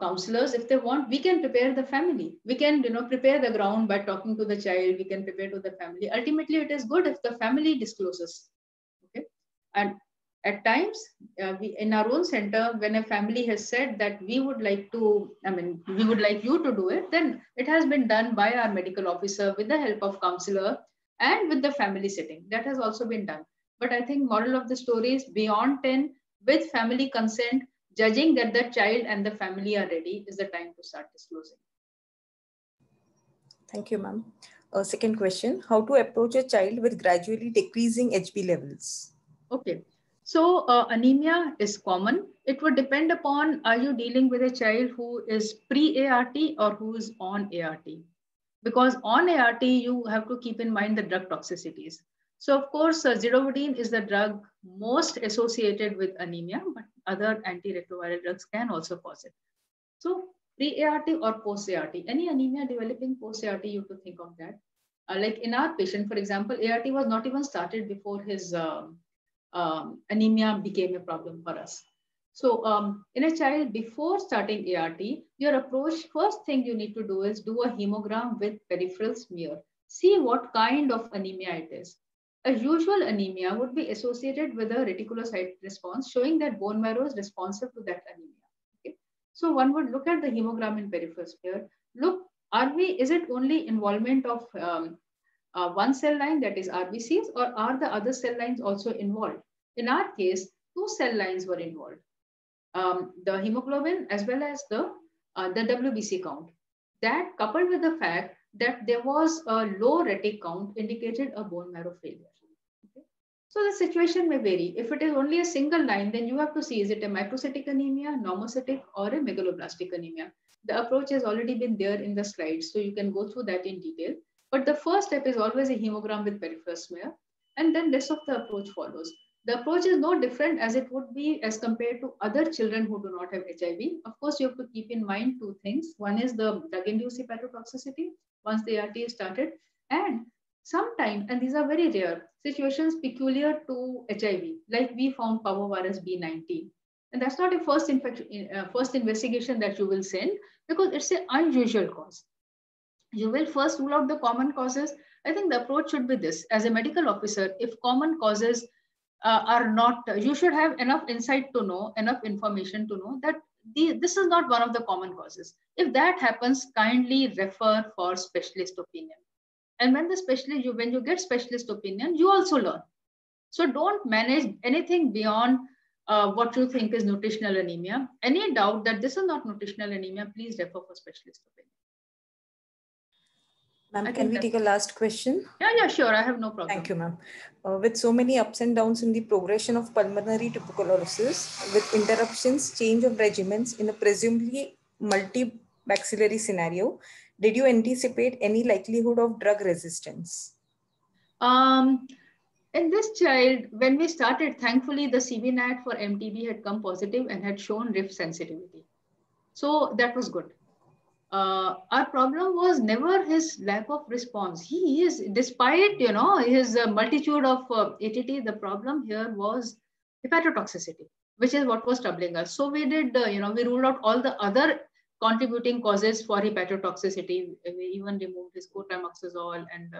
counselors, if they want, we can prepare the family. We can, prepare the ground by talking to the child. We can prepare to the family. Ultimately, it is good if the family discloses. Okay, and at times, we in our own center, when a family has said that we would like to, we would like you to do it, then it has been done by our medical officer with the help of counselor and with the family sitting. That has also been done. But I think moral of the story is beyond 10, with family consent, judging that the child and the family are ready is the time to start disclosing. Thank you, ma'am. Second question, how to approach a child with gradually decreasing HB levels? Okay. So anemia is common. It would depend upon, are you dealing with a child who is pre-ART or who is on ART? Because on ART, you have to keep in mind the drug toxicities. So of course, zidovudine is the drug most associated with anemia, but other antiretroviral drugs can also cause it. So pre-ART or post-ART, any anemia developing post-ART, you have to think of that. Like in our patient, for example, ART was not even started before his anemia became a problem for us. So in a child, before starting ART, your approach, first thing you need to do is do a hemogram with peripheral smear. See what kind of anemia it is. A usual anemia would be associated with a reticulocyte response, showing that bone marrow is responsive to that anemia. Okay? So one would look at the hemogram in peripheral smear. Look, is it only involvement of one cell line, that is RBCs, or are the other cell lines also involved? In our case, two cell lines were involved, the hemoglobin as well as the WBC count. That, coupled with the fact that there was a low retic count, indicated a bone marrow failure. Okay? So the situation may vary. If it is only a single line, then you have to see, is it a microcytic anemia, normocytic, or a megaloblastic anemia? The approach has already been there in the slides, so you can go through that in detail. But the first step is always a hemogram with peripheral smear, and then rest of the approach follows. The approach is no different as it would be as compared to other children who do not have HIV. Of course, you have to keep in mind two things. One is the drug-induced hepatotoxicity once the ART is started, and sometimes, and these are very rare, situations peculiar to HIV, like we found parvovirus B19. And that's not a first investigation that you will send, because it's an unusual cause. You will first rule out the common causes. I think the approach should be this. As a medical officer, if common causes are not, you should have enough insight to know, enough information to know that this is not one of the common causes. If that happens, kindly refer for specialist opinion. And when when you get specialist opinion, you also learn. So don't manage anything beyond what you think is nutritional anemia. Any doubt that this is not nutritional anemia, please refer for specialist opinion. Ma'am, can we take a last question? Yeah, sure. I have no problem. Thank you, ma'am. With so many ups and downs in the progression of pulmonary tuberculosis, with interruptions, change of regimens in a presumably multi-bacillary scenario, did you anticipate any likelihood of drug resistance? In this child, when we started, thankfully, the CBNAT for MTB had come positive and had shown RIF sensitivity. So that was good. Our problem was never his lack of response. He is, despite, his multitude of ATT, the problem here was hepatotoxicity, which is what was troubling us. So we did, we ruled out all the other contributing causes for hepatotoxicity. We even removed his cotrimoxazole and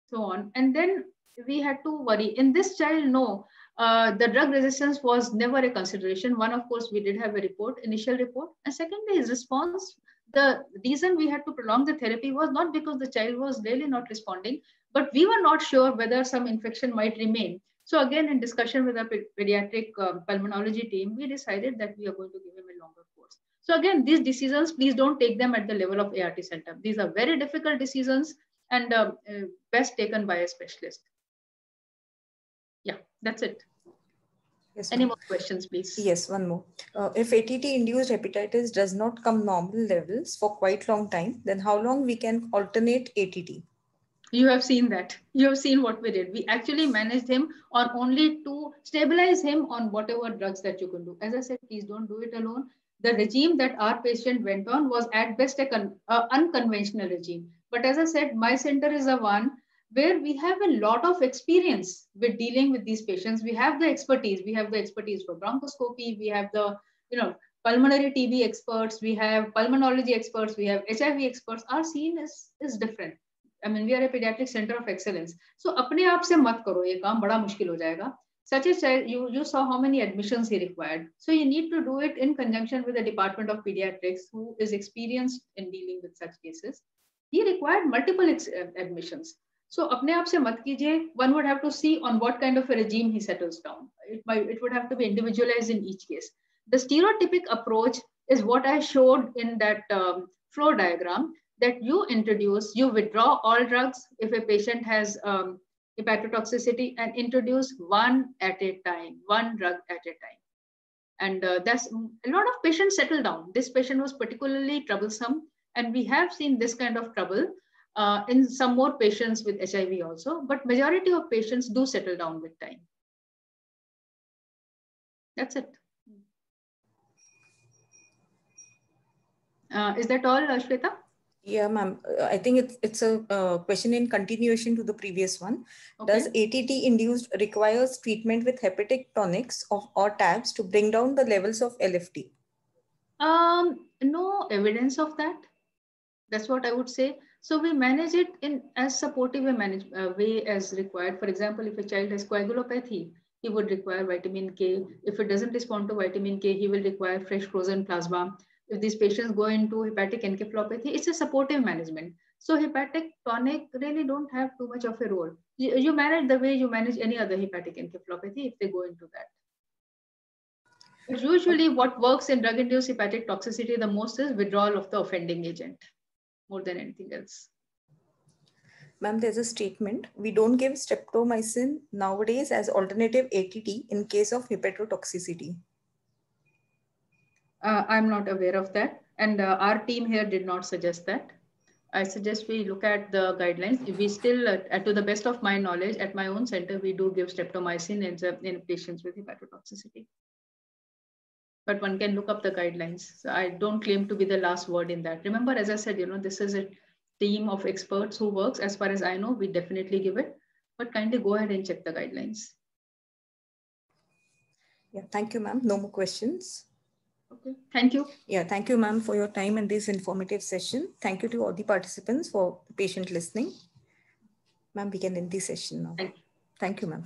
so on. And then we had to worry. In this child, no, the drug resistance was never a consideration. One, of course, we did have a initial report. And secondly, his response, the reason we had to prolong the therapy was not because the child was really not responding, but we were not sure whether some infection might remain. So again, in discussion with our pediatric pulmonology team, we decided that we are going to give him a longer course. So again, these decisions, please don't take them at the level of ART center. These are very difficult decisions and best taken by a specialist. Yeah, that's it. Yes, any more questions, please? Yes, one more. If ATT-induced hepatitis does not come normal levels for quite long time, then how long we can alternate ATT? You have seen that. You have seen what we did. We actually managed him on only to stabilize him on whatever drugs that you can do. As I said, please don't do it alone. The regime that our patient went on was at best an unconventional regime. But as I said, my center is the one where we have a lot of experience with dealing with these patients. We have the expertise. We have the expertise for bronchoscopy. We have the, pulmonary TB experts. We have pulmonology experts. We have HIV experts. Our scene is different. I mean, we are a pediatric center of excellence. So, अपने आप से मत करो, ये काम बड़ा मुश्किल हो जाएगा. Such a child, you saw how many admissions he required. So you need to do it in conjunction with the Department of Pediatrics, who is experienced in dealing with such cases. He required multiple admissions. So अपने आप से मत कीजिए. One would have to see on what kind of a regime he settles down. It would have to be individualized in each case. The stereotypic approach is what I showed in that flow diagram, that you withdraw all drugs if a patient has hepatotoxicity and introduce one drug at a time. And that's a lot of patients settle down. This patient was particularly troublesome, and we have seen this kind of trouble in some more patients with HIV also, but majority of patients do settle down with time. That's it. Is that all, Shweta? Yeah, ma'am. I think it's a question in continuation to the previous one. Okay. Does ATT induced requires treatment with hepatic tonics or tabs to bring down the levels of LFT? No evidence of that. That's what I would say. So we manage it in as supportive a way as required. For example, if a child has coagulopathy, he would require vitamin K. If it doesn't respond to vitamin K, he will require fresh frozen plasma. If these patients go into hepatic encephalopathy, it's a supportive management. So hepatic tonic really don't have too much of a role. You manage the way you manage any other hepatic encephalopathy if they go into that. But usually what works in drug-induced hepatic toxicity the most is withdrawal of the offending agent more than anything else. Ma'am, there's a statement. We don't give streptomycin nowadays as alternative ATT in case of hepatotoxicity. I'm not aware of that. And our team here did not suggest that. I suggest we look at the guidelines. If we still, to the best of my knowledge, at my own center, we do give streptomycin in patients with hepatotoxicity. But one can look up the guidelines. So I don't claim to be the last word in that. Remember, as I said, this is a team of experts who works. As far as I know, we definitely give it. But kindly go ahead and check the guidelines. Yeah, thank you, ma'am. No more questions. Okay, thank you. Yeah, thank you, ma'am, for your time in this informative session. Thank you to all the participants for patient listening. Ma'am, we can end the session now. Thank you. Thank you, ma'am.